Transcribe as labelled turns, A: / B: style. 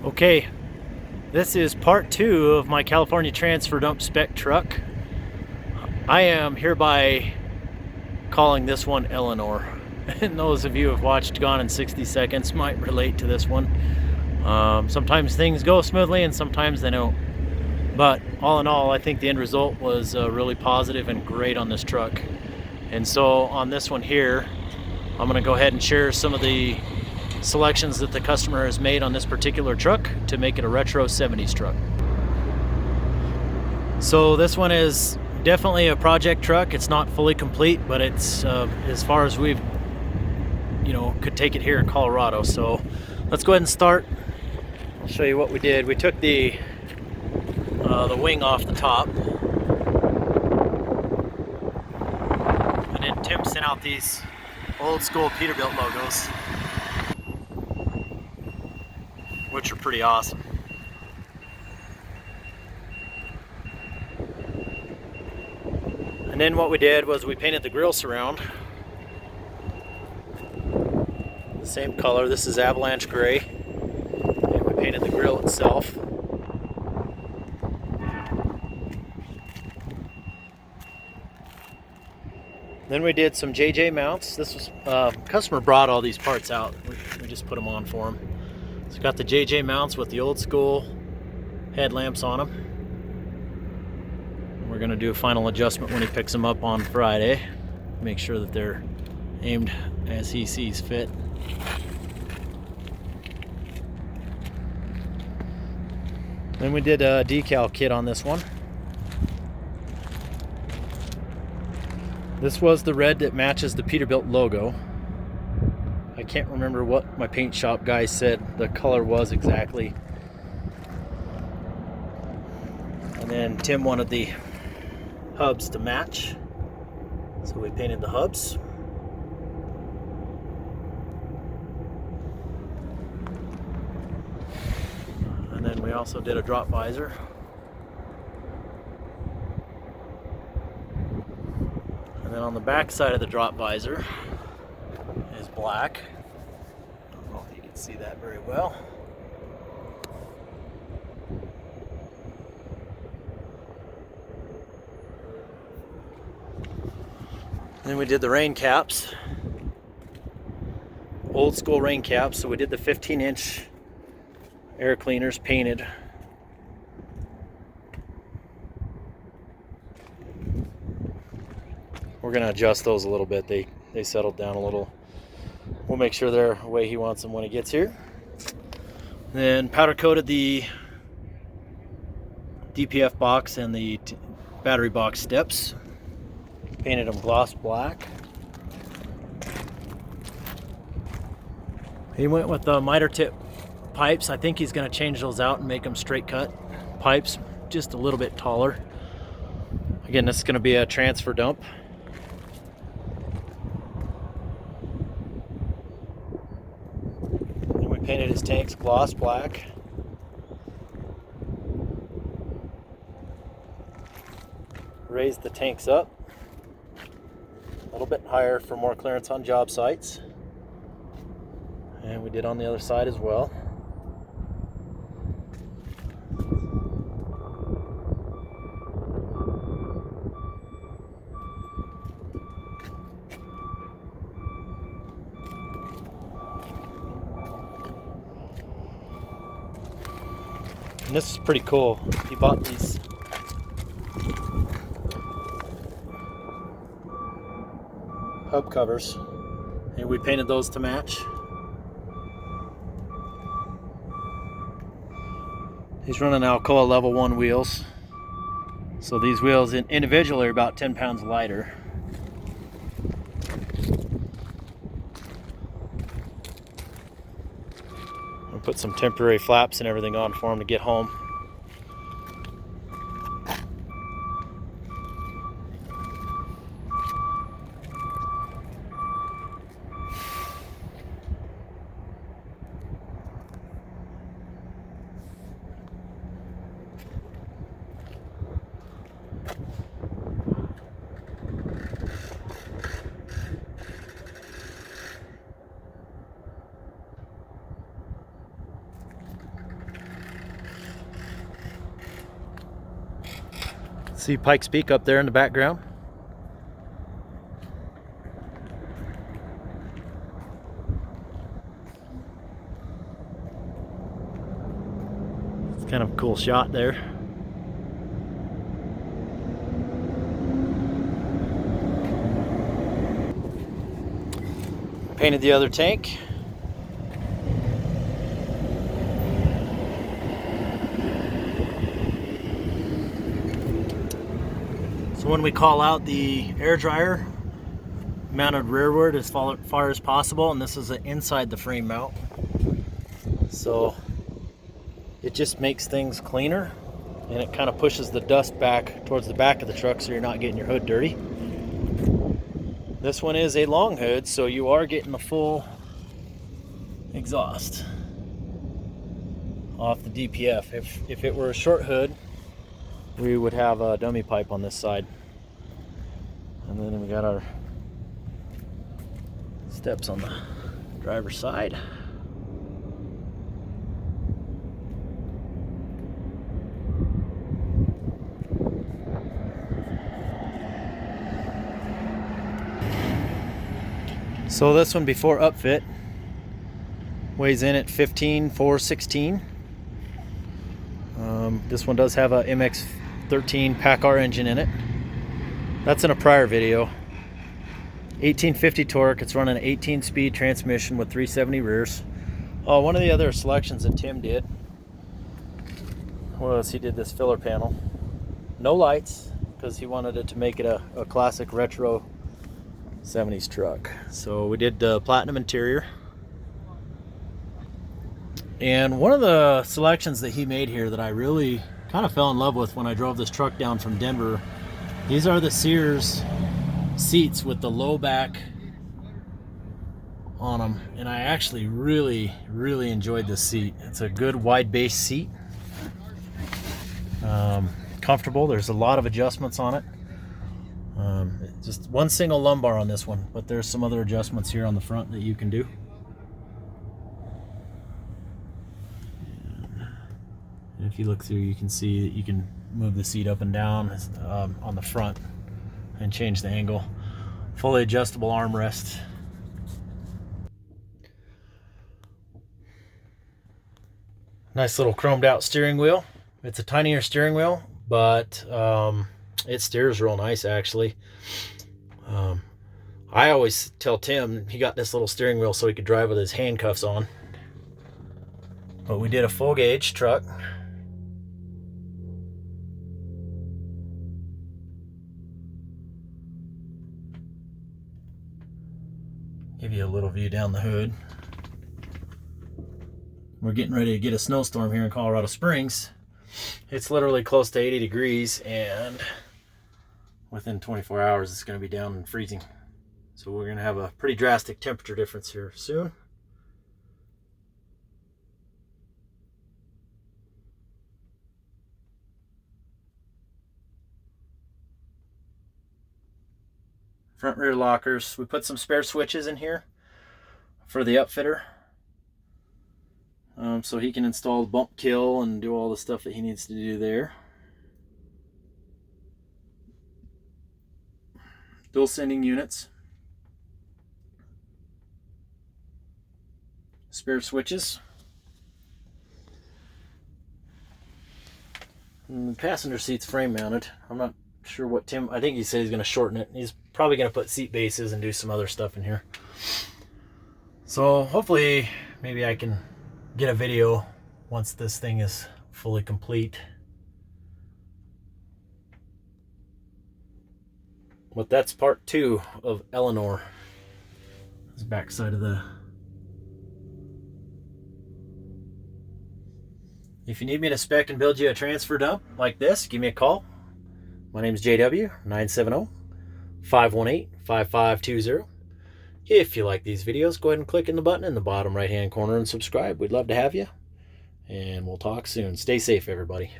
A: Okay, this is part 2 of my California transfer dump spec truck. I am hereby calling this one Eleanor. And those of you who have watched Gone in 60 Seconds might relate to this one. Sometimes things go smoothly and sometimes they don't. But all in all, I think the end result was really positive and great on this truck. And so on this one here, I'm going to go ahead and share some of the selections that the customer has made on this particular truck to make it a retro 70s truck. So this one is definitely a project truck. It's not fully complete, but it's as far as we've could take it here in Colorado. So let's go ahead and start. I'll show you what we did. We took the wing off the top, and then Tim sent out these old school Peterbilt logos, which are pretty awesome. And then what we did was we painted the grille surround the same color. This is avalanche gray, and we painted the grille itself. Then we did some JJ mounts. This was customer brought all these parts out. We just put them on for him. So we got the JJ mounts with the old school headlamps on them. We're gonna do a final adjustment when he picks them up on Friday. Make sure that they're aimed as he sees fit. Then we did a decal kit on this one. This was the red that matches the Peterbilt logo. I can't remember what my paint shop guy said the color was exactly. And then Tim wanted the hubs to match, so we painted the hubs. And then we also did a drop visor. And then on the back side of the drop visor is black. I don't know if you can see that very well. Then we did the rain caps, old school rain caps. So we did the 15-inch air cleaners painted. We're gonna adjust those a little bit. They settled down a little. We'll make sure they're the way he wants them when he gets here. Then powder coated the DPF box and the battery box steps. Painted them gloss black. He went with the miter tip pipes. I think he's gonna change those out and make them straight cut pipes, just a little bit taller. Again, this is gonna be a transfer dump. Painted his tanks gloss black. Raised the tanks up a little bit higher for more clearance on job sites. And we did on the other side as well. And this is pretty cool. He bought these hub covers, and we painted those to match. He's running Alcoa level 1 wheels. So these wheels individually are about 10 pounds lighter. Put some temporary flaps and everything on for him to get home. See Pikes Peak up there in the background. It's kind of a cool shot there. Painted the other tank. So when we call out the air dryer, mounted rearward as far as possible, and this is an inside the frame mount. So it just makes things cleaner, and it kind of pushes the dust back towards the back of the truck so you're not getting your hood dirty. This one is a long hood, so you are getting the full exhaust off the DPF. If it were a short hood, we would have a dummy pipe on this side. And then we got our steps on the driver's side. So this one before upfit weighs in at 15,416. This one does have a MX-13 PACCAR engine in it. That's in a prior video. 1850 torque. It's running an 18-speed transmission with 370 rears. Oh, one of the other selections that Tim did was he did this filler panel. No lights, because he wanted it to make it a classic retro 70s truck. So we did the platinum interior. And one of the selections that he made here that I really kind of fell in love with when I drove this truck down from Denver, these are the Sears seats with the low back on them. And I actually really enjoyed this seat. It's a good wide base seat. Comfortable. There's a lot of adjustments on it. Just one single lumbar on this one, but there's some other adjustments here on the front that you can do. And if you look through, you can see that you can move the seat up and down on the front and change the angle. Fully adjustable armrest. Nice little chromed out steering wheel. It's a tinier steering wheel, but it steers real nice actually. I always tell Tim he got this little steering wheel so he could drive with his handcuffs on. But we did a full gauge truck. Give you a little view down the hood. We're getting ready to get a snowstorm here in Colorado Springs. It's literally close to 80 degrees, and within 24 hours it's going to be down and freezing. So we're going to have a pretty drastic temperature difference here soon. Front rear lockers. We put some spare switches in here for the upfitter. So he can install the bump kill and do all the stuff that he needs to do there. Dual sending units. Spare switches. And the passenger seat's frame mounted. I'm not sure what Tim, I think he said he's going to shorten it. He's probably going to put seat bases and do some other stuff in here. So hopefully maybe I can get a video once this thing is fully complete. But that's part 2 of Eleanor. This back side of the... If you need me to spec and build you a transfer dump like this, give me a call. My name is JW, 970-518-5520. If you like these videos, go ahead and click in the button in the bottom right hand corner and subscribe. We'd love to have you. And we'll talk soon. Stay safe, everybody.